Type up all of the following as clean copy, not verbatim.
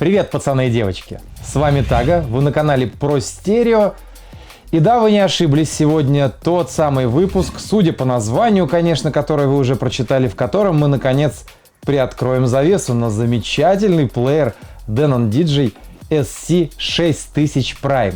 Привет, пацаны и девочки! С вами Тага, вы на канале Про Стерео. И да, вы не ошиблись, сегодня тот самый выпуск, судя по названию, конечно, который вы уже прочитали, в котором мы, наконец, приоткроем завесу на замечательный плеер Denon DJ SC6000 Prime.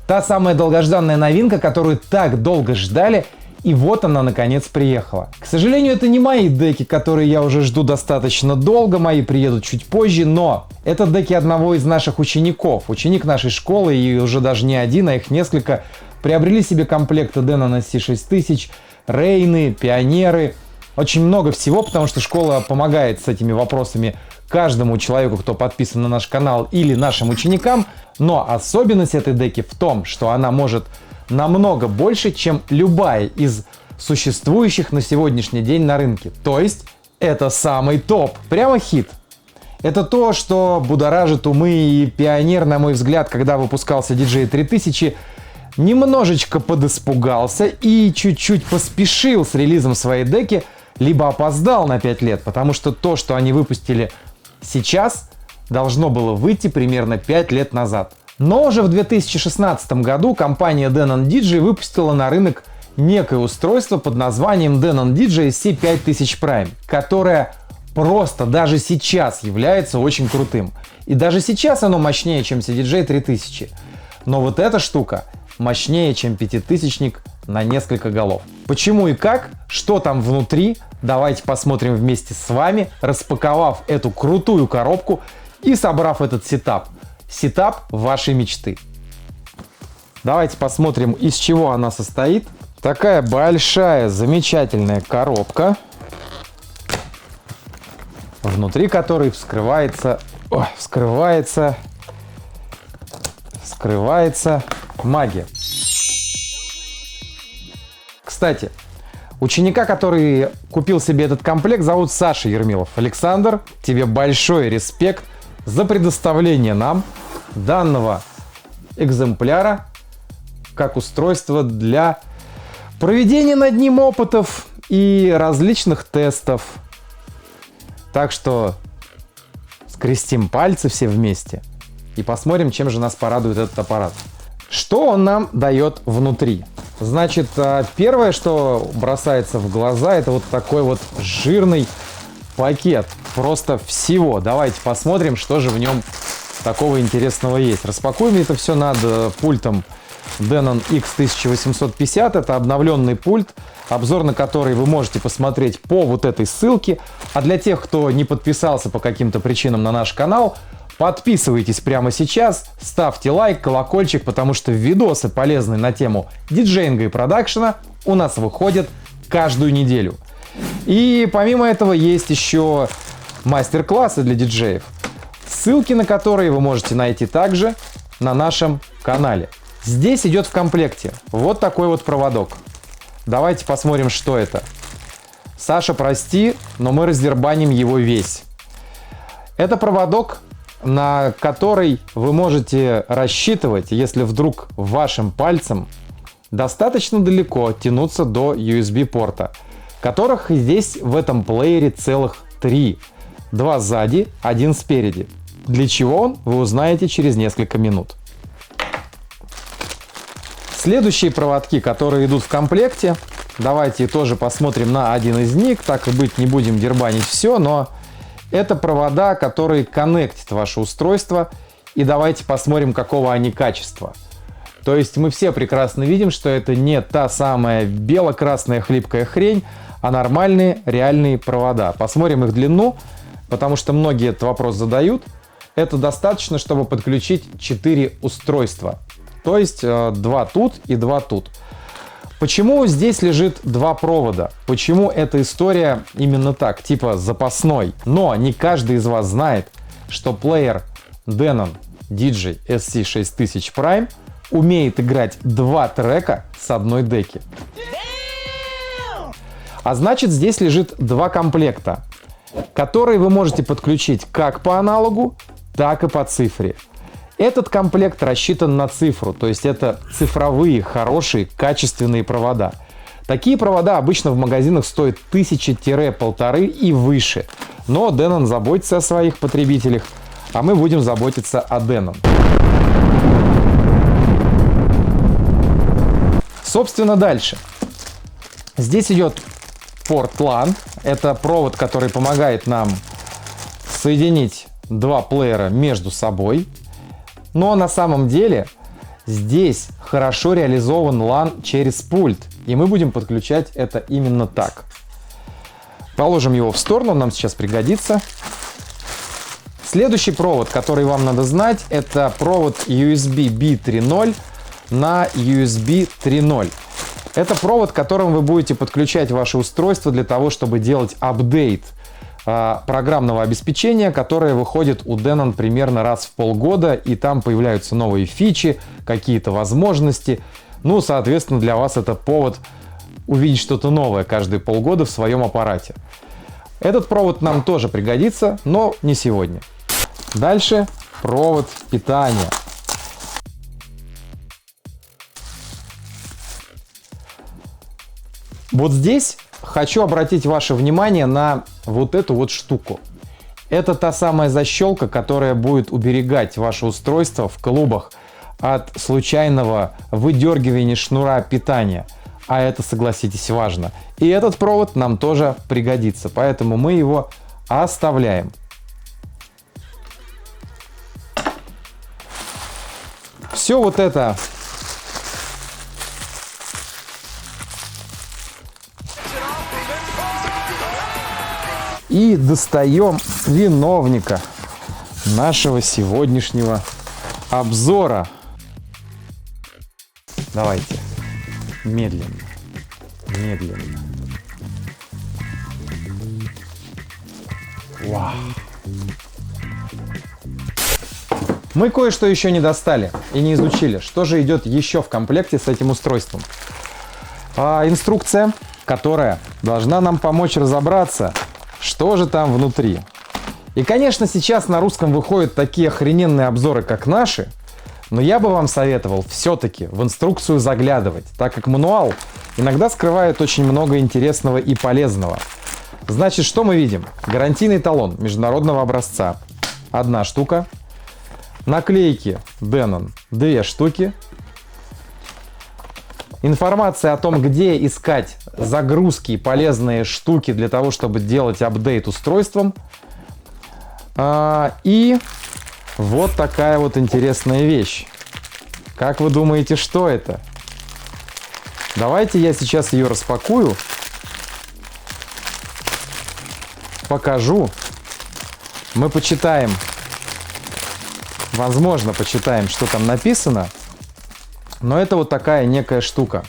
Та самая долгожданная новинка, которую так долго ждали, и вот она наконец приехала. К сожалению, это не мои деки, которые я уже жду достаточно долго, мои приедут чуть позже, но это деки одного из наших учеников. Ученик нашей школы, и уже даже не один, а их несколько, приобрели себе комплекты Denon SC6000, Рейны, Пионеры. Очень много всего, потому что школа помогает с этими вопросами каждому человеку, кто подписан на наш канал, или нашим ученикам. Но особенность этой деки в том, что она может намного больше, чем любая из существующих на сегодняшний день на рынке. То есть это самый топ, прямо хит. Это то, что будоражит умы, и Пионер, на мой взгляд, когда выпускался DJ 3000, немножечко подиспугался и чуть-чуть поспешил с релизом своей деки, либо опоздал на 5 лет, потому что то, что они выпустили сейчас, должно было выйти примерно 5 лет назад. Но уже в 2016 году компания Denon DJ выпустила на рынок некое устройство под названием Denon DJ SC5000 Prime, которое просто даже сейчас является очень крутым. И даже сейчас оно мощнее, чем CDJ 3000. Но вот эта штука мощнее, чем пятитысячник на несколько голов. Почему и как, что там внутри, давайте посмотрим вместе с вами, распаковав эту крутую коробку и собрав этот сетап. Сетап вашей мечты. Давайте посмотрим, из чего она состоит. Такая большая, замечательная коробка, внутри которой вскрывается магия. Кстати, ученика, который купил себе этот комплект, зовут Саша Ермилов. Александр, тебе большой респект за предоставление нам данного экземпляра как устройство для проведения над ним опытов и различных тестов. Так что скрестим пальцы все вместе и посмотрим, чем же нас порадует этот аппарат. Что он нам дает внутри? Значит, первое, что бросается в глаза, это вот такой вот жирный пакет просто всего. Давайте посмотрим, что же в нем такого интересного есть. Распакуем это все над пультом Denon X1850. Это обновленный пульт, обзор на который вы можете посмотреть по вот этой ссылке. А для тех, кто не подписался по каким-то причинам на наш канал, подписывайтесь прямо сейчас, ставьте лайк, колокольчик, потому что видосы, полезные на тему диджеинга и продакшена, у нас выходят каждую неделю. И помимо этого есть еще мастер-классы для диджеев, ссылки на которые вы можете найти также на нашем канале. Здесь идет в комплекте вот такой вот проводок. Давайте посмотрим, что это. Саша, прости, но мы раздербаним его весь. Это проводок, на который вы можете рассчитывать, если вдруг вашим пальцем достаточно далеко тянуться до USB-порта, которых здесь в этом плеере целых 3. 2 сзади, 1 спереди. Для чего он, вы узнаете через несколько минут. Следующие проводки, которые идут в комплекте, давайте тоже посмотрим на один из них. Так и быть, не будем дербанить все, но это провода, которые коннектят ваше устройство. И давайте посмотрим, какого они качества. То есть мы все прекрасно видим, что это не та самая бело-красная хлипкая хрень, а нормальные реальные провода. Посмотрим их длину, потому что многие этот вопрос задают. Это достаточно, чтобы подключить 4 устройства. То есть 2 тут и 2 тут. Почему здесь лежит 2 провода? Почему эта история именно так, типа запасной? Но не каждый из вас знает, что плеер Denon DJ SC6000 Prime умеет играть 2 трека с одной деки. А значит, здесь лежит 2 комплекта, которые вы можете подключить как по аналогу, так и по цифре. Этот комплект рассчитан на цифру, то есть это цифровые, хорошие, качественные провода. Такие провода обычно в магазинах стоят 1000-1500 и выше. Но Denon заботится о своих потребителях, а мы будем заботиться о Denon. Собственно, дальше. Здесь идет порт LAN. Это провод, который помогает нам соединить два плеера между собой. Но на самом деле здесь хорошо реализован LAN через пульт. И мы будем подключать это именно так. Положим его в сторону, нам сейчас пригодится. Следующий провод, который вам надо знать, это провод USB B 3.0 на USB 3.0. Это провод, которым вы будете подключать ваше устройство для того, чтобы делать апдейт программного обеспечения, которое выходит у Denon примерно раз в полгода, и там появляются новые фичи, какие-то возможности. Ну, соответственно, для вас это повод увидеть что-то новое каждые полгода в своем аппарате. Этот провод нам тоже пригодится, но не сегодня. Дальше провод питания. Вот здесь хочу обратить ваше внимание на вот эту вот штуку. Это та самая защелка, которая будет уберегать ваше устройство в клубах от случайного выдергивания шнура питания. А это, согласитесь, важно. И этот провод нам тоже пригодится, поэтому мы его оставляем. Все вот это и достаем виновника нашего сегодняшнего обзора. Давайте медленно, медленно. Вау. Мы кое-что еще не достали и не изучили, что же идет еще в комплекте с этим устройством. Инструкция, которая должна нам помочь разобраться, что же там внутри. И, конечно, сейчас на русском выходят такие охрененные обзоры, как наши, но я бы вам советовал все-таки в инструкцию заглядывать, так как мануал иногда скрывает очень много интересного и полезного. Значит, что мы видим? Гарантийный талон международного образца. Одна штука. Наклейки Denon 2 штуки. Информация о том, где искать загрузки и полезные штуки для того, чтобы делать апдейт устройством. И вот такая вот интересная вещь. Как вы думаете, что это? Давайте я сейчас ее распакую. Покажу. Мы почитаем. Возможно, почитаем, что там написано. Но это вот такая некая штука.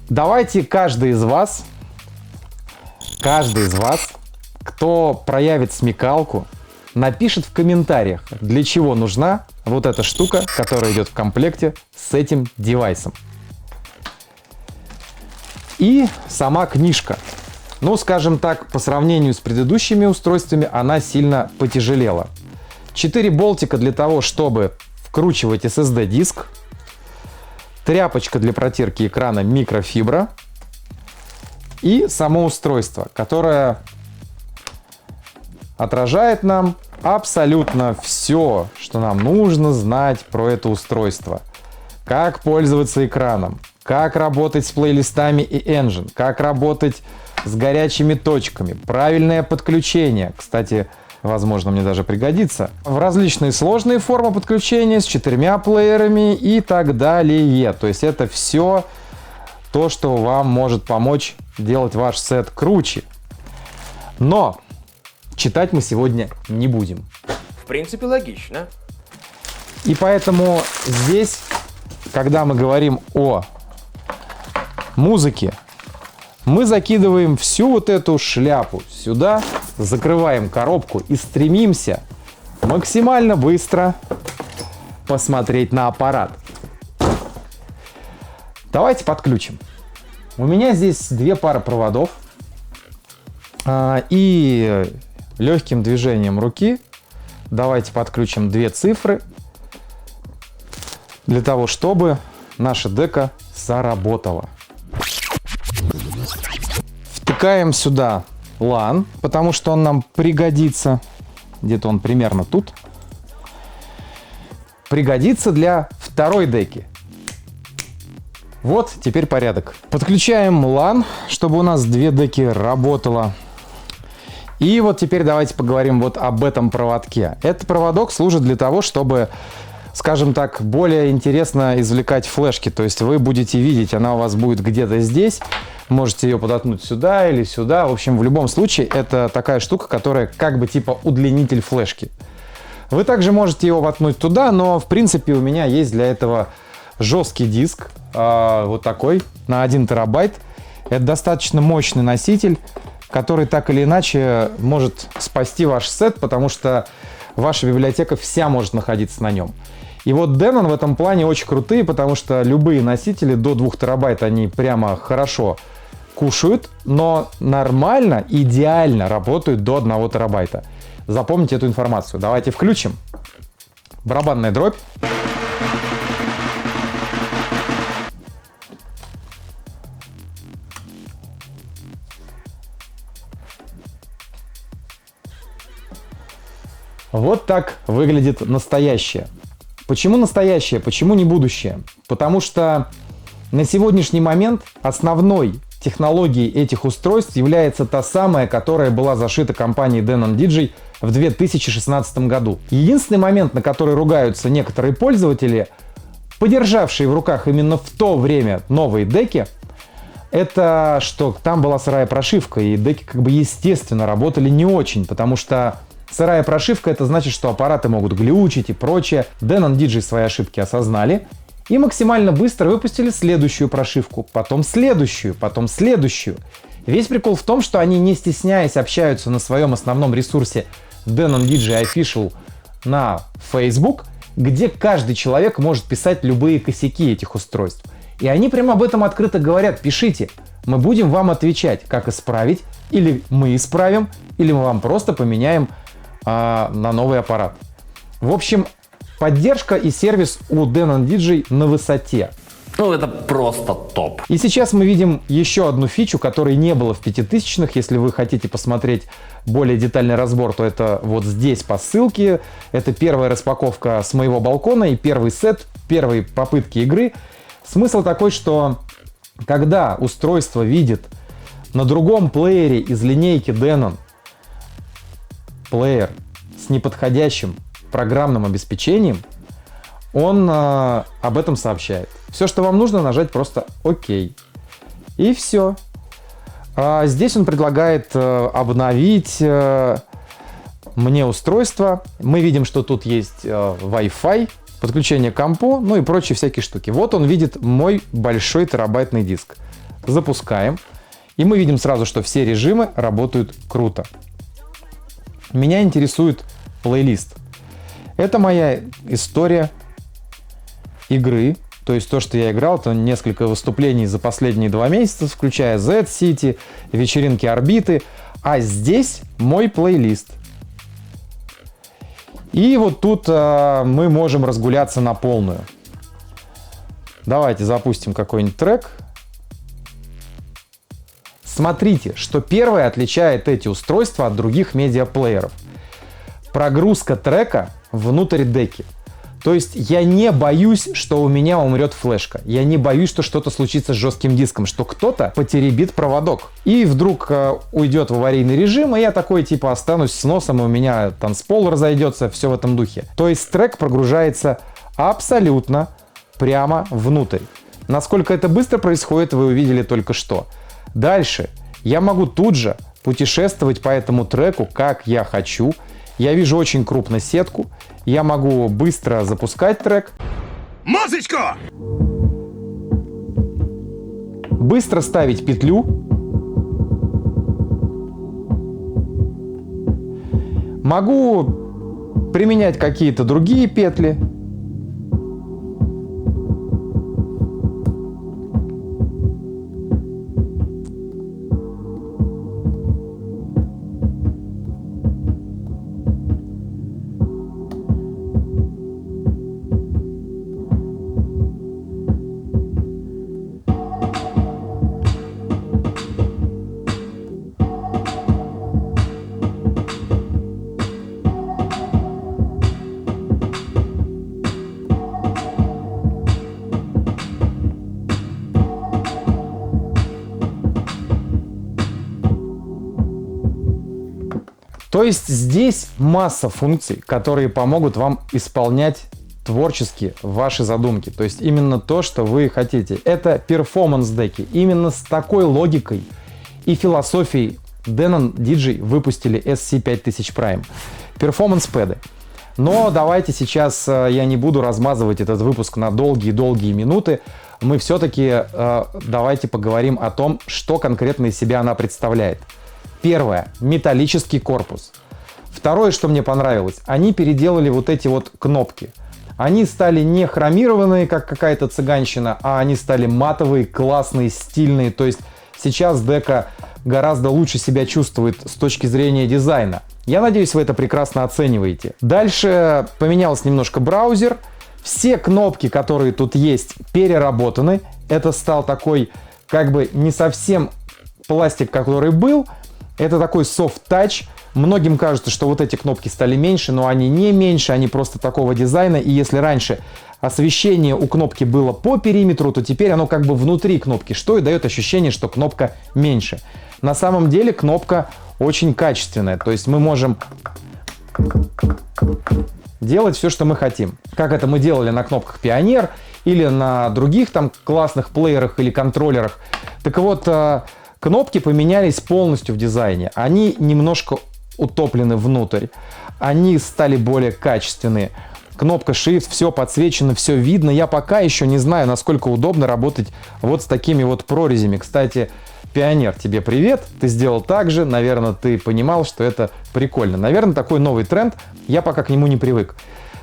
Давайте каждый из вас, кто проявит смекалку, напишет в комментариях, для чего нужна вот эта штука, которая идет в комплекте с этим девайсом. И сама книжка. Ну, скажем так, по сравнению с предыдущими устройствами, она сильно потяжелела. 4 болтика для того, чтобы вкручивать SSD-диск. Тряпочка для протирки экрана микрофибра. И само устройство, которое отражает нам абсолютно все, что нам нужно знать про это устройство. Как пользоваться экраном, как работать с плейлистами и Engine, как работать с горячими точками, правильное подключение. Кстати, возможно, мне даже пригодится. В различные сложные формы подключения с 4 плеерами и так далее. То есть это все то, что вам может помочь делать ваш сет круче. Но читать мы сегодня не будем. В принципе, логично. И поэтому здесь, когда мы говорим о музыке, мы закидываем всю вот эту шляпу сюда, закрываем коробку и стремимся максимально быстро посмотреть на аппарат. Давайте подключим. У меня здесь 2 пары проводов. И легким движением руки давайте подключим 2 цифры. для того, чтобы наша дека заработала. Втыкаем сюда LAN, потому что он нам пригодится. Где-то он примерно тут. Пригодится для второй деки. Вот, теперь порядок. Подключаем LAN, чтобы у нас две деки работало. И вот теперь давайте поговорим вот об этом проводке. Этот проводок служит для того, чтобы, скажем так, более интересно извлекать флешки. То есть вы будете видеть, она у вас будет где-то здесь. Можете ее подоткнуть сюда или сюда. В общем, в любом случае, это такая штука, которая как бы типа удлинитель флешки. Вы также можете его воткнуть туда, но в принципе у меня есть для этого жесткий диск. Вот такой, на 1 терабайт. Это достаточно мощный носитель, который так или иначе может спасти ваш сет, потому что ваша библиотека вся может находиться на нем. И вот Denon в этом плане очень крутые, потому что любые носители до 2 терабайт, они прямо хорошо кушают, но нормально, идеально работают до 1 терабайта. Запомните эту информацию. Давайте включим. Барабанная дробь. Вот так выглядит настоящее. Почему настоящее? Почему не будущее? Потому что на сегодняшний момент основной технологией этих устройств является та самая, которая была зашита компанией Denon DJ в 2016 году. Единственный момент, на который ругаются некоторые пользователи, подержавшие в руках именно в то время новые деки, это что там была сырая прошивка, и деки как бы естественно работали не очень, потому что сырая прошивка — это значит, что аппараты могут глючить и прочее. Denon DJ свои ошибки осознали и максимально быстро выпустили следующую прошивку, потом следующую, потом следующую. Весь прикол в том, что они, не стесняясь, общаются на своем основном ресурсе Denon DJ Official на Facebook, где каждый человек может писать любые косяки этих устройств. И они прямо об этом открыто говорят: пишите, мы будем вам отвечать, как исправить, или мы исправим, или мы вам просто поменяем на новый аппарат. В общем, поддержка и сервис у Denon DJ на высоте. Ну, это просто топ. И сейчас мы видим еще одну фичу, которой не было в 5000-х. Если вы хотите посмотреть более детальный разбор, то это вот здесь по ссылке. Это первая распаковка с моего балкона и первый сет, первые попытки игры. Смысл такой, что когда устройство видит на другом плеере из линейки Denon плеер с неподходящим программным обеспечением, он об этом сообщает. Все, что вам нужно, нажать просто ОК. И все. Здесь он предлагает обновить мне устройство. Мы видим, что тут есть Wi-Fi, подключение к компу, ну и прочие всякие штуки. Вот он видит мой большой терабайтный диск. Запускаем. И мы видим сразу, что все режимы работают круто. Меня интересует плейлист. Это моя история игры. То есть то, что я играл, это несколько выступлений за последние 2 месяца, включая Z-City, вечеринки орбиты. А здесь мой плейлист. И вот тут мы можем разгуляться на полную. Давайте запустим какой-нибудь трек. Смотрите, что первое отличает эти устройства от других медиаплееров. Прогрузка трека внутрь деки. То есть я не боюсь, что у меня умрет флешка. Я не боюсь, что что-то случится с жестким диском, что кто-то потеребит проводок. И вдруг уйдет в аварийный режим, и я такой типа останусь с носом, и у меня танцпол разойдется, все в этом духе. То есть трек прогружается абсолютно прямо внутрь. Насколько это быстро происходит, вы увидели только что. Дальше я могу тут же путешествовать по этому треку, как я хочу. Я вижу очень крупно сетку. Я могу быстро запускать трек. Музычку! Быстро ставить петлю. Могу применять какие-то другие петли. То есть здесь масса функций, которые помогут вам исполнять творчески ваши задумки. То есть именно то, что вы хотите. Это перформанс-деки. Именно с такой логикой и философией Denon DJ выпустили SC5000 Prime. Перформанс-пэды. Но давайте сейчас я не буду размазывать этот выпуск на долгие-долгие минуты. Мы все-таки давайте поговорим о том, что конкретно из себя она представляет. Первое. Металлический корпус. Второе, что мне понравилось. Они переделали вот эти вот кнопки. Они стали не хромированные, как какая-то цыганщина, а они стали матовые, классные, стильные. То есть сейчас дека гораздо лучше себя чувствует с точки зрения дизайна. Я надеюсь, вы это прекрасно оцениваете. Дальше поменялся немножко браузер. Все кнопки, которые тут есть, переработаны. Это стал такой, как бы не совсем пластик, который был. Это такой soft touch. Многим кажется, что вот эти кнопки стали меньше, но они не меньше, они просто такого дизайна. И если раньше освещение у кнопки было по периметру, то теперь оно как бы внутри кнопки, что и дает ощущение, что кнопка меньше. На самом деле кнопка очень качественная, то есть мы можем делать все, что мы хотим. Как это мы делали на кнопках Pioneer или на других там классных плеерах или контроллерах. Так вот, кнопки поменялись полностью в дизайне. Они немножко утоплены внутрь. Они стали более качественные. Кнопка Shift, все подсвечено, все видно. Я пока еще не знаю, насколько удобно работать вот с такими вот прорезями. Кстати, Pioneer, тебе привет. Ты сделал так же. Наверное, ты понимал, что это прикольно. Наверное, такой новый тренд. Я пока к нему не привык.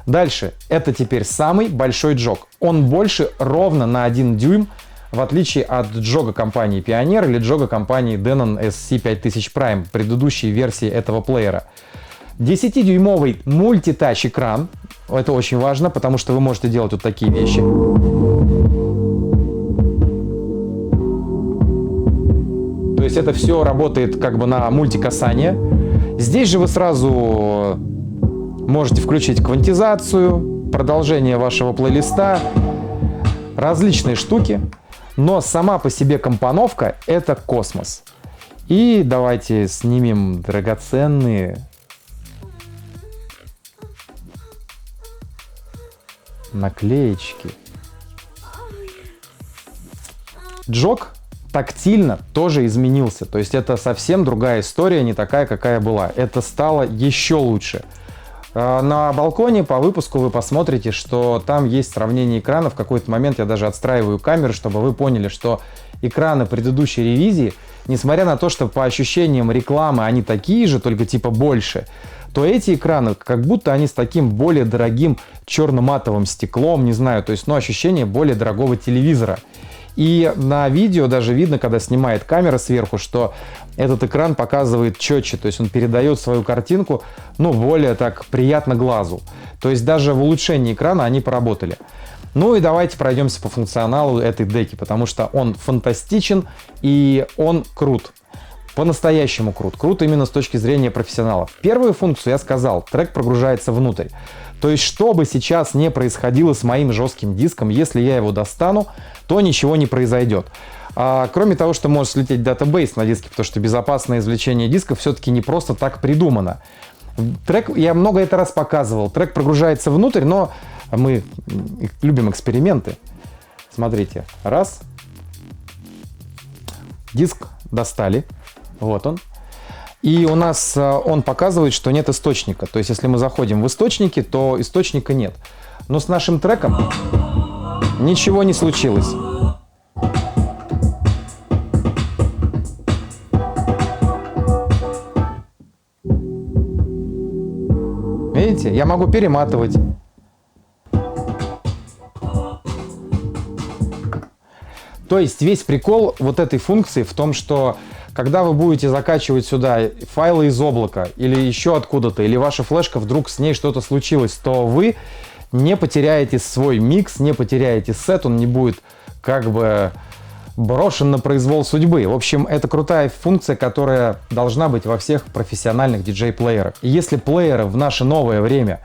Дальше. Это теперь самый большой джог. Он больше ровно на 1 дюйм, в отличие от джога компании Pioneer или джога компании Denon SC5000 Prime, предыдущей версии этого плеера. 10-дюймовый мультитач экран. Это очень важно, потому что вы можете делать вот такие вещи. То есть это все работает как бы на мультикасание. Здесь же вы сразу можете включить квантизацию, продолжение вашего плейлиста, различные штуки. Но сама по себе компоновка — это космос. И давайте снимем драгоценные наклеечки. Джог тактильно тоже изменился. То есть это совсем другая история, не такая, какая была. Это стало еще лучше. На балконе по выпуску вы посмотрите, что там есть сравнение экранов. В какой-то момент я даже отстраиваю камеру, чтобы вы поняли, что экраны предыдущей ревизии, несмотря на то, что по ощущениям рекламы они такие же, только типа больше, то эти экраны, как будто они с таким более дорогим черно-матовым стеклом, не знаю, то есть, ну, ощущение более дорогого телевизора. И на видео даже видно, когда снимает камера сверху, что этот экран показывает четче, то есть он передает свою картинку, ну, более так приятно глазу. То есть даже в улучшении экрана они поработали. Ну и давайте пройдемся по функционалу этой деки, потому что он фантастичен и он крут. По-настоящему крут. Крут именно с точки зрения профессионалов. Первую функцию я сказал, трек прогружается внутрь. То есть, что бы сейчас не происходило с моим жестким диском, если я его достану, то ничего не произойдет. Кроме того, что может слететь датабейс на диске, потому что безопасное извлечение диска все-таки не просто так придумано. Трек, я много это раз показывал, трек прогружается внутрь, но мы любим эксперименты. Смотрите, раз, диск достали, вот он. И у нас он показывает, что нет источника. То есть, если мы заходим в источники, то источника нет. Но с нашим треком ничего не случилось. Видите, я могу перематывать. То есть весь прикол вот этой функции в том, что когда вы будете закачивать сюда файлы из облака или еще откуда-то, или ваша флешка вдруг с ней что-то случилось, то вы не потеряете свой микс, не потеряете сет, он не будет как бы брошен на произвол судьбы. В общем, это крутая функция, которая должна быть во всех профессиональных диджей-плеерах. И если плееры в наше новое время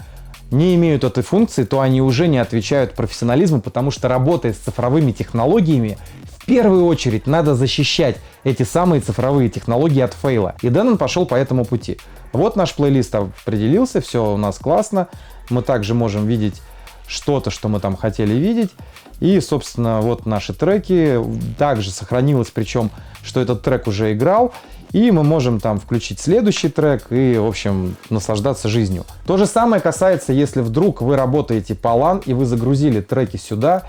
не имеют этой функции, то они уже не отвечают профессионализму, потому что, работая с цифровыми технологиями, в первую очередь надо защищать эти самые цифровые технологии от фейла. И Denon пошел по этому пути. Вот наш плейлист определился, все у нас классно. Мы также можем видеть что-то, что мы там хотели видеть. И, собственно, вот наши треки. Также сохранилось, причем, что этот трек уже играл. И мы можем там включить следующий трек и, в общем, наслаждаться жизнью. То же самое касается, если вдруг вы работаете по LAN и вы загрузили треки сюда,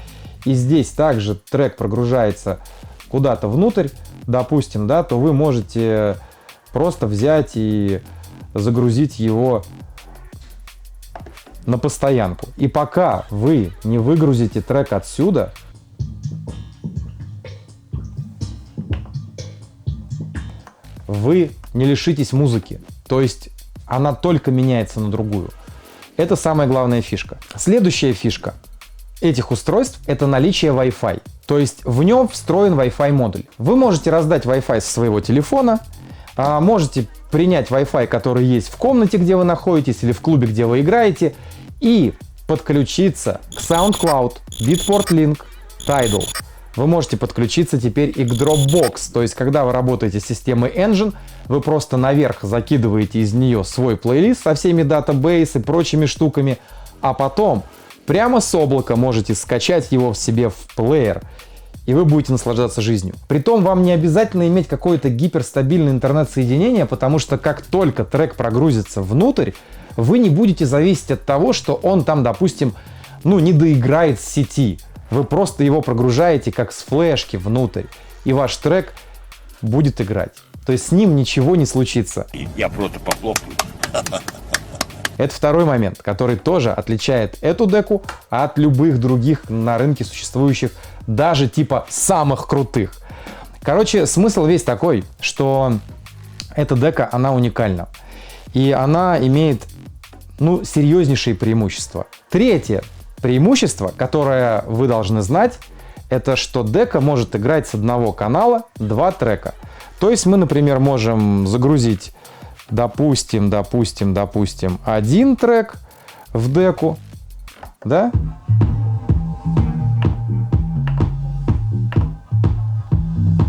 и здесь также трек прогружается куда-то внутрь, допустим, да, то вы можете просто взять и загрузить его на постоянку. И пока вы не выгрузите трек отсюда, вы не лишитесь музыки. То есть она только меняется на другую. Это самая главная фишка. Следующая фишка этих устройств — это наличие Wi-Fi. То есть в нем встроен Wi-Fi модуль. Вы можете раздать Wi-Fi со своего телефона, можете принять Wi-Fi, который есть в комнате, где вы находитесь, или в клубе, где вы играете, и подключиться к SoundCloud, Beatport Link, Tidal. Вы можете подключиться теперь и к Dropbox. То есть, когда вы работаете с системой Engine, вы просто наверх закидываете из нее свой плейлист со всеми датабейс и прочими штуками, а потом прямо с облака можете скачать его в себе в плеер, и вы будете наслаждаться жизнью. Притом вам не обязательно иметь какое-то гиперстабильное интернет-соединение, потому что как только трек прогрузится внутрь, вы не будете зависеть от того, что он там, допустим, не доиграет с сети. Вы просто его прогружаете как с флешки внутрь, и ваш трек будет играть. То есть с ним ничего не случится. Я просто похлопаю. Это второй момент, который тоже отличает эту деку от любых других на рынке существующих, даже типа самых крутых. Короче, смысл весь такой, что эта дека, она уникальна. И она имеет, серьезнейшие преимущества. Третье преимущество, которое вы должны знать, это что дека может играть с одного канала 2 трека. То есть мы, например, можем загрузить, допустим, один трек в деку, да?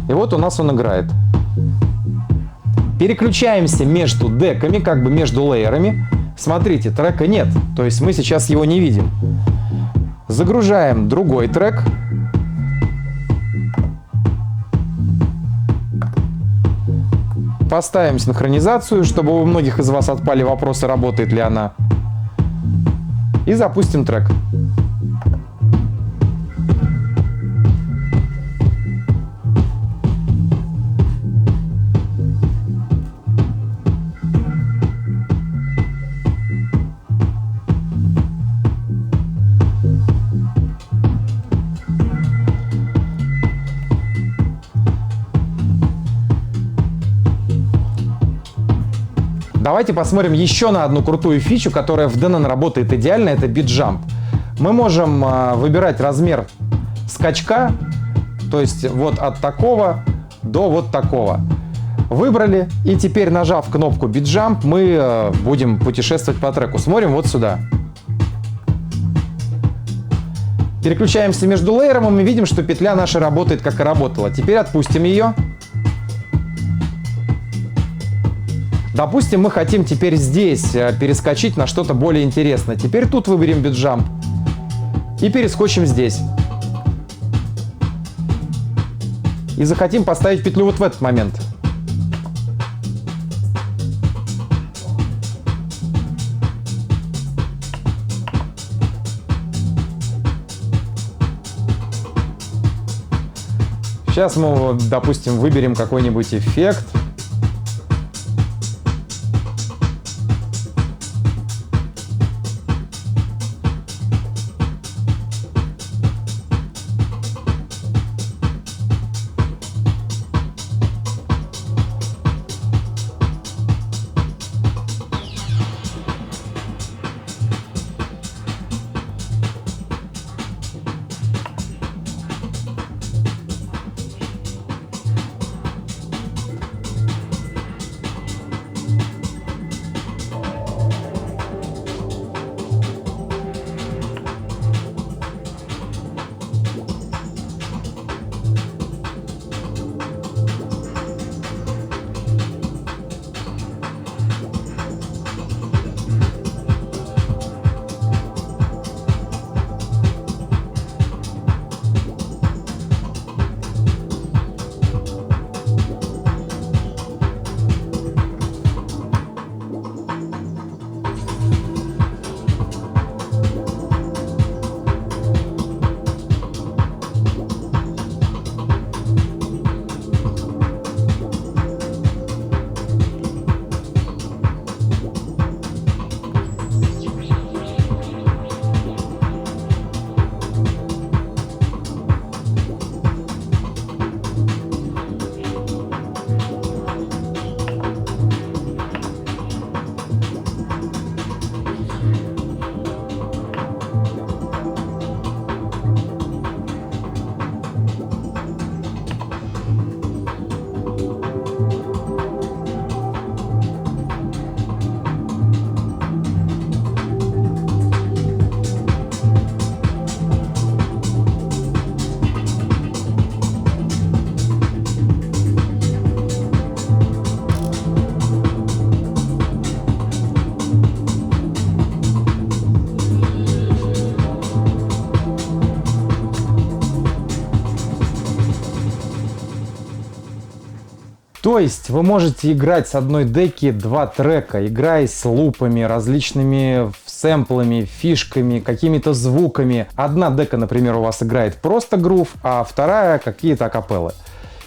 И вот у нас он играет. Переключаемся между деками, как бы между лейерами. Смотрите, трека нет, то есть мы сейчас его не видим. Загружаем другой трек. Поставим синхронизацию, чтобы у многих из вас отпали вопросы, работает ли она. И запустим трек. Давайте посмотрим еще на одну крутую фичу, которая в Denon работает идеально, это BitJump. Мы можем выбирать размер скачка, то есть вот от такого до вот такого. Выбрали, и теперь, нажав кнопку BitJump, мы будем путешествовать по треку. Смотрим вот сюда. Переключаемся между лейером, и мы видим, что петля наша работает, как и работала. Теперь отпустим ее. Допустим, мы хотим теперь здесь перескочить на что-то более интересное. Теперь тут выберем BitJump и перескочим здесь. И захотим поставить петлю вот в этот момент. Сейчас мы, допустим, выберем какой-нибудь эффект. То есть вы можете играть с одной деки 2 трека, играя с лупами, различными сэмплами, фишками, какими-то звуками. Одна дека, например, у вас играет просто грув, а вторая какие-то акапеллы.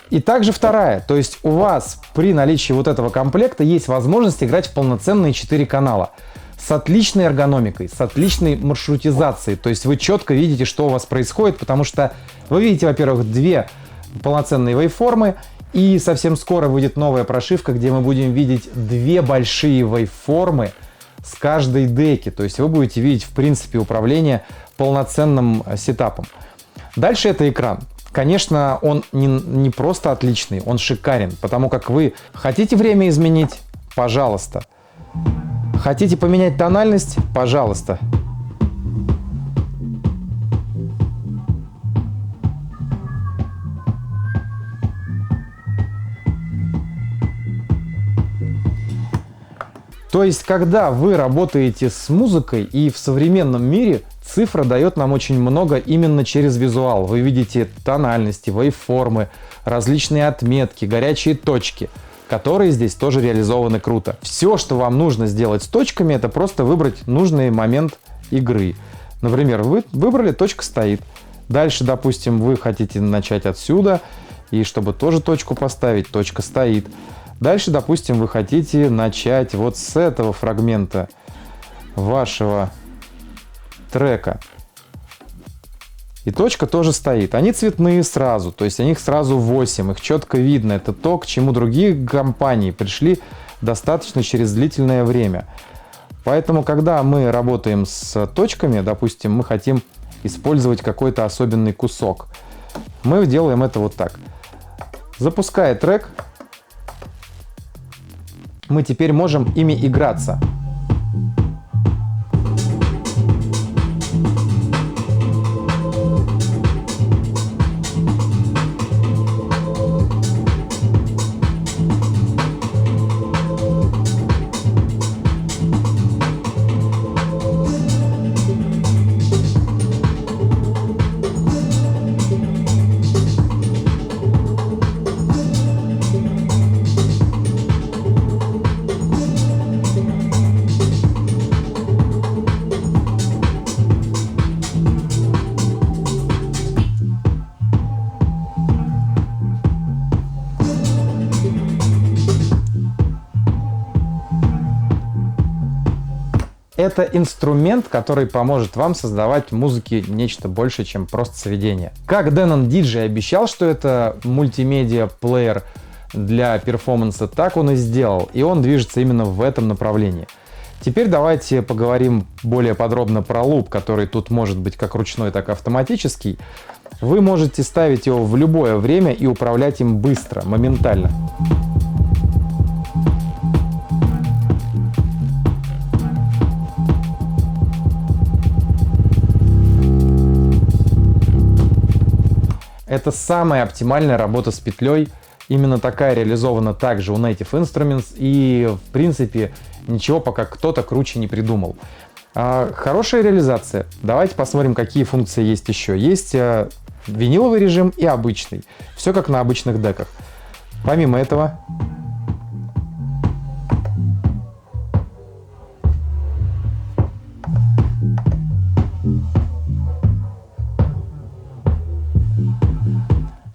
И также вторая, то есть у вас при наличии вот этого комплекта есть возможность играть в полноценные 4 канала. С отличной эргономикой, с отличной маршрутизацией. То есть вы четко видите, что у вас происходит, потому что вы видите, во-первых, 2 полноценные вейформы, и совсем скоро выйдет новая прошивка, где мы будем видеть 2 большие вейформы с каждой деки. То есть вы будете видеть, в принципе, управление полноценным сетапом. Дальше это экран. Конечно, он не просто отличный, он шикарен, потому как вы хотите время изменить? Пожалуйста. Хотите поменять тональность? Пожалуйста. То есть, когда вы работаете с музыкой и в современном мире, цифра дает нам очень много именно через визуал. Вы видите тональности, вейформы, различные отметки, горячие точки, которые здесь тоже реализованы круто. Все, что вам нужно сделать с точками, это просто выбрать нужный момент игры. Например, вы выбрали, точка стоит. Дальше, допустим, вы хотите начать отсюда, и чтобы тоже точку поставить, точка стоит. Дальше, допустим, вы хотите начать вот с этого фрагмента вашего трека. И точка тоже стоит. Они цветные сразу, то есть их сразу 8, их четко видно. Это то, к чему другие компании пришли достаточно через длительное время. Поэтому, когда мы работаем с точками, допустим, мы хотим использовать какой-то особенный кусок, мы делаем это вот так. Запуская трек, мы теперь можем ими играться. Это инструмент, который поможет вам создавать в музыке нечто больше, чем просто сведение. Как Denon DJ обещал, что это мультимедиа-плеер для перформанса, так он и сделал. И он движется именно в этом направлении. Теперь давайте поговорим более подробно про луп, который тут может быть как ручной, так и автоматический. Вы можете ставить его в любое время и управлять им быстро, моментально. Это самая оптимальная работа с петлей. Именно такая реализована также у Native Instruments. И, в принципе, ничего пока кто-то круче не придумал. Хорошая реализация. Давайте посмотрим, какие функции есть еще. Есть виниловый режим и обычный. Все как на обычных деках. Помимо этого...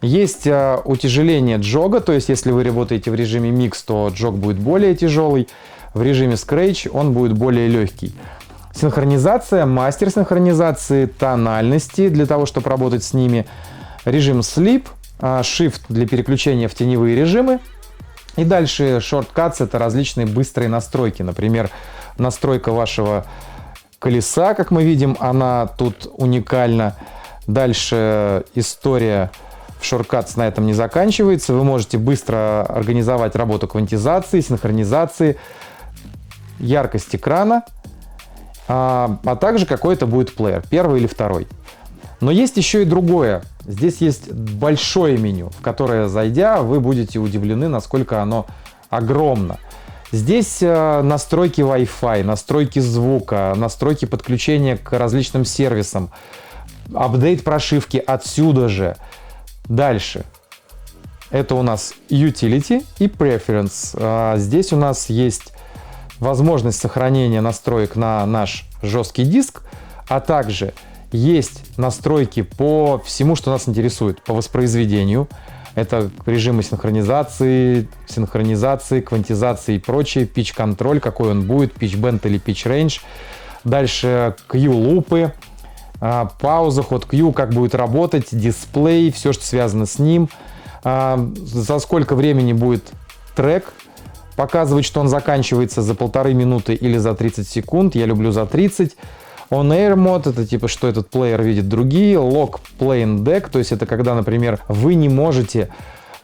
Есть утяжеление джога, то есть если вы работаете в режиме микс, то джог будет более тяжелый, в режиме scratch он будет более легкий. Синхронизация, мастер синхронизации, тональности для того, чтобы работать с ними, режим sleep, shift для переключения в теневые режимы. И дальше shortcuts — это различные быстрые настройки, например, настройка вашего колеса, как мы видим, она тут уникальна. Дальше история в Shortcuts на этом не заканчивается. Вы можете быстро организовать работу квантизации, синхронизации, яркость экрана, а также какой-то будет плеер, первый или второй. Но есть еще и другое. Здесь есть большое меню, в которое, зайдя, вы будете удивлены, насколько оно огромно. Здесь настройки Wi-Fi, настройки звука, настройки подключения к различным сервисам, апдейт прошивки отсюда же. Дальше. Это у нас Utility и Preference. Здесь у нас есть возможность сохранения настроек на наш жесткий диск, а также есть настройки по всему, что нас интересует, по воспроизведению. Это режимы синхронизации, квантизации и прочее, pitch-контроль, какой он будет, pitch-bend или pitch-range. Дальше Q-лупы, пауза, ход Q, как будет работать, дисплей, все, что связано с ним. За сколько времени будет трек показывать, что он заканчивается, за 1,5 минуты или за 30 секунд. Я люблю за 30. On-air мод, это типа, что этот плеер видит другие. Lock playing deck, то есть это когда, например, вы не можете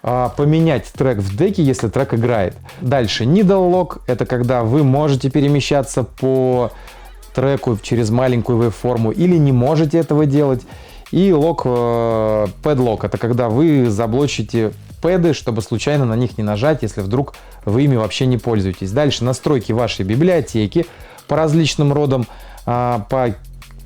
поменять трек в деке, если трек играет. Дальше Needle Lock, это когда вы можете перемещаться по треку через маленькую вейвформу или не можете этого делать. И Pad Lock, это когда вы заблочите пэды, чтобы случайно на них не нажать, если вдруг вы ими вообще не пользуетесь. Дальше настройки вашей библиотеки по различным родам, по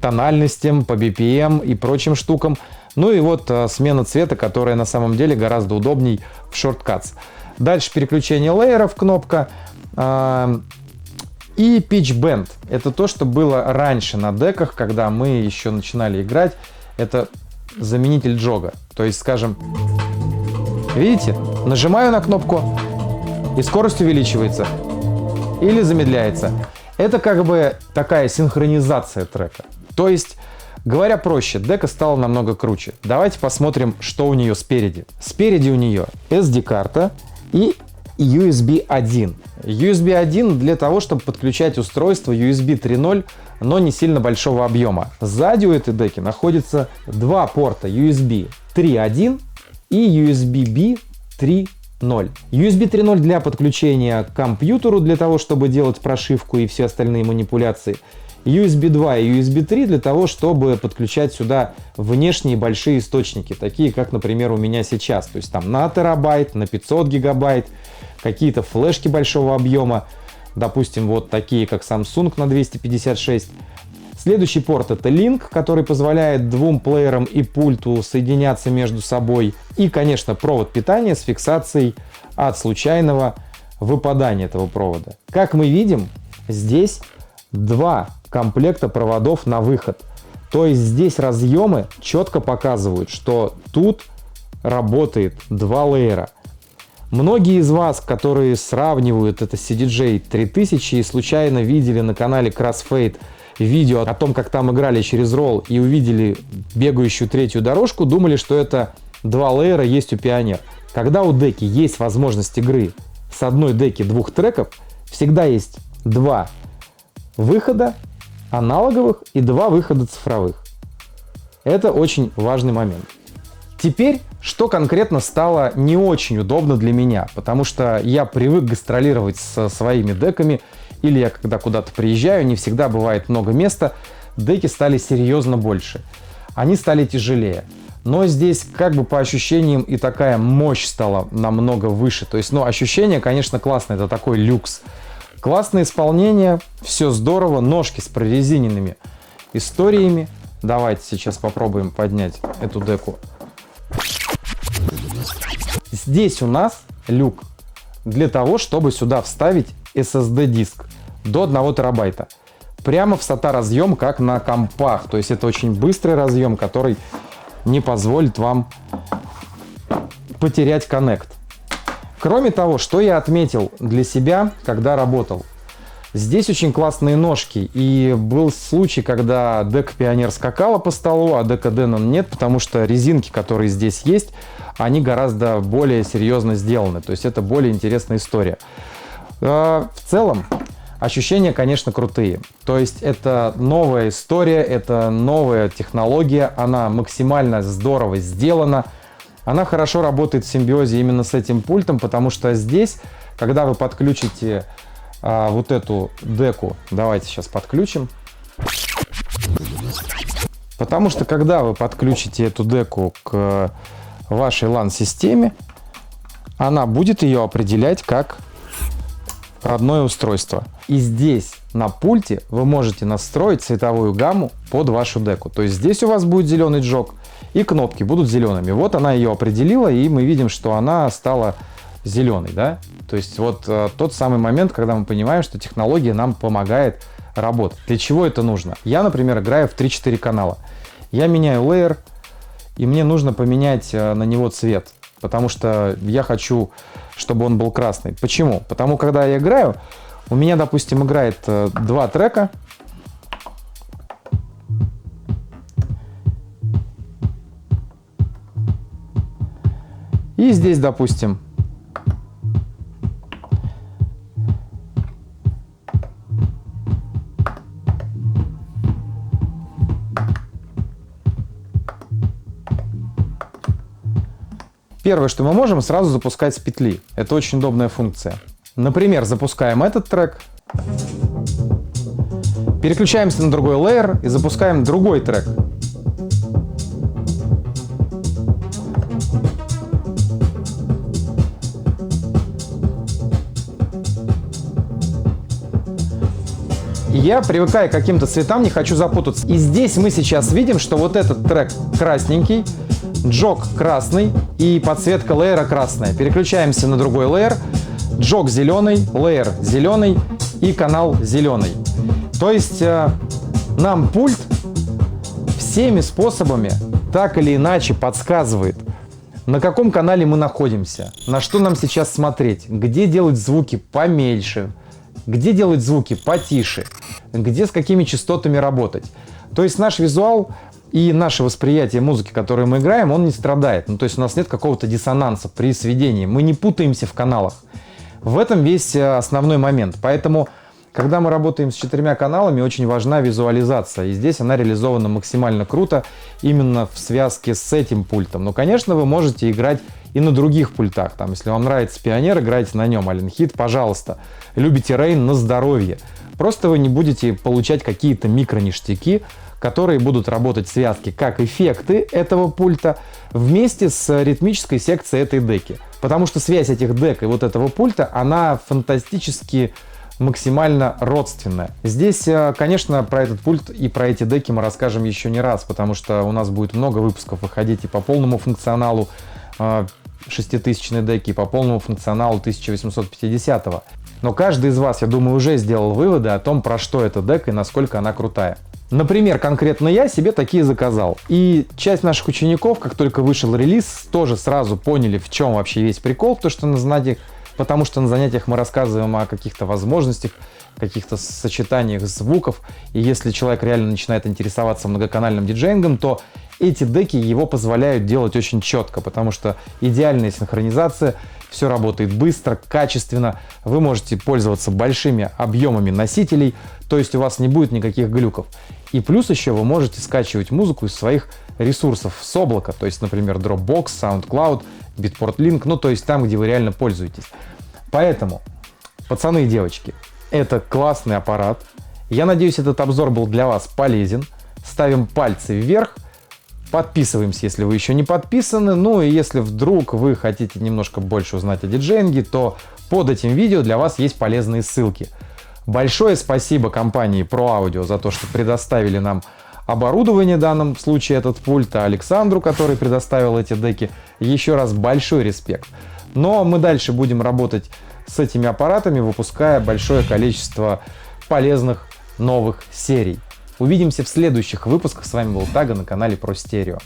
тональностям, по BPM и прочим штукам. Ну и вот смена цвета, которая на самом деле гораздо удобней в Shortcuts. Дальше переключение лейеров, кнопка. И Pitch Bend. Это то, что было раньше на деках, когда мы еще начинали играть. Это заменитель джога. То есть, скажем, видите, нажимаю на кнопку, и скорость увеличивается или замедляется. Это как бы такая синхронизация трека. То есть, говоря проще, дека стала намного круче. Давайте посмотрим, что у нее спереди. Спереди у нее SD-карта и USB 1. USB 1 для того, чтобы подключать устройство USB 3.0, но не сильно большого объема. Сзади у этой деки находится два порта USB 3.1 и USB-B 3.0. USB 3.0 для подключения к компьютеру, для того, чтобы делать прошивку и все остальные манипуляции. USB 2 и USB 3 для того, чтобы подключать сюда внешние большие источники, такие как, например, у меня сейчас. То есть там на терабайт, на 500 гигабайт, какие-то флешки большого объема, допустим, вот такие, как Samsung на 256. Следующий порт — это Link, который позволяет двум плеерам и пульту соединяться между собой. И, конечно, провод питания с фиксацией от случайного выпадания этого провода. Как мы видим, здесь два комплекта проводов на выход. То есть здесь разъемы четко показывают, что тут работает два лейера. Многие из вас, которые сравнивают это с CDJ 3000 и случайно видели на канале Crossfade видео о том, как там играли через ролл и увидели бегающую третью дорожку, думали, что это два лейера есть у Pioneer. Когда у деки есть возможность игры с одной деки двух треков, всегда есть два выхода аналоговых и два выхода цифровых. Это очень важный момент. Теперь, что конкретно стало не очень удобно для меня, потому что я привык гастролировать со своими деками, или я когда куда-то приезжаю, не всегда бывает много места, деки стали серьезно больше, они стали тяжелее. Но здесь как бы по ощущениям и такая мощь стала намного выше. То есть, ощущение, конечно, классное, это такой люкс. Классное исполнение, все здорово, ножки с прорезиненными историями. Давайте сейчас попробуем поднять эту деку. Здесь у нас люк для того, чтобы сюда вставить SSD-диск до 1 терабайта. Прямо в SATA разъем, как на компах. То есть это очень быстрый разъем, который не позволит вам потерять коннект. Кроме того, что я отметил для себя, когда работал. Здесь очень классные ножки. И был случай, когда дека Pioneer скакала по столу, а дека Denon нет, потому что резинки, которые здесь есть, они гораздо более серьезно сделаны. То есть это более интересная история. В целом, ощущения, конечно, крутые. То есть это новая история, это новая технология, она максимально здорово сделана. Она хорошо работает в симбиозе именно с этим пультом, потому что здесь, когда вы подключите вот эту деку, давайте сейчас подключим. Потому что когда вы подключите эту деку к вашей LAN-системе, она будет ее определять как родное устройство. И здесь на пульте вы можете настроить цветовую гамму под вашу деку. То есть здесь у вас будет зеленый джок, и кнопки будут зелеными. Вот она ее определила, и мы видим, что она стала зеленой, да? То есть вот тот самый момент, когда мы понимаем, что технология нам помогает работать. Для чего это нужно? Я, например, играю в 3-4 канала. Я меняю лейер, и мне нужно поменять на него цвет, потому что я хочу, чтобы он был красный. Почему? Потому когда я играю, у меня, допустим, играет 2 трека. И здесь, допустим, первое, что мы можем, сразу запускать с петли. Это очень удобная функция. Например, запускаем этот трек, переключаемся на другой лейер и запускаем другой трек. И я, привыкая к каким-то цветам, не хочу запутаться. И здесь мы сейчас видим, что вот этот трек красненький, джок красный и подсветка лейера красная. Переключаемся на другой лейер. Джок зеленый, лейер зеленый и канал зеленый. То есть нам пульт всеми способами так или иначе подсказывает, на каком канале мы находимся, на что нам сейчас смотреть, где делать звуки поменьше, где делать звуки потише, где с какими частотами работать. То есть наш визуал и наше восприятие музыки, которую мы играем, он не страдает. Ну, то есть у нас нет какого-то диссонанса при сведении. Мы не путаемся в каналах. В этом весь основной момент. Поэтому, когда мы работаем с 4 каналами, очень важна визуализация. И здесь она реализована максимально круто именно в связке с этим пультом. Но, конечно, вы можете играть и на других пультах. Там, если вам нравится Пионер, играйте на нем. Allen Hit, пожалуйста. Любите Рейн, на здоровье. Просто вы не будете получать какие-то микроништяки, которые будут работать в связке как эффекты этого пульта вместе с ритмической секцией этой деки. Потому что связь этих дек и вот этого пульта, она фантастически максимально родственная. Здесь, конечно, про этот пульт и про эти деки мы расскажем еще не раз, потому что у нас будет много выпусков выходить и по полному функционалу 6000 деки, и по полному функционалу 1850-го. Но каждый из вас, я думаю, уже сделал выводы о том, про что эта дека и насколько она крутая. Например, конкретно я себе такие заказал. И часть наших учеников, как только вышел релиз, тоже сразу поняли, в чем вообще весь прикол, потому что на занятиях мы рассказываем о каких-то возможностях, каких-то сочетаниях звуков. И если человек реально начинает интересоваться многоканальным диджеингом, то эти деки его позволяют делать очень четко, потому что идеальная синхронизация, все работает быстро, качественно, вы можете пользоваться большими объемами носителей, то есть у вас не будет никаких глюков. И плюс еще вы можете скачивать музыку из своих ресурсов с облака, то есть, например, Dropbox, SoundCloud, Beatport Link, ну то есть там, где вы реально пользуетесь. Поэтому, пацаны и девочки, это классный аппарат. Я надеюсь, этот обзор был для вас полезен. Ставим пальцы вверх. Подписываемся, если вы еще не подписаны. Ну и если вдруг вы хотите немножко больше узнать о диджеинге, то под этим видео для вас есть полезные ссылки. Большое спасибо компании Pro Audio за то, что предоставили нам оборудование, в данном случае этот пульт, а Александру, который предоставил эти деки, еще раз большой респект. Но мы дальше будем работать с этими аппаратами, выпуская большое количество полезных новых серий. Увидимся в следующих выпусках. С вами был Тага на канале Про Стерео.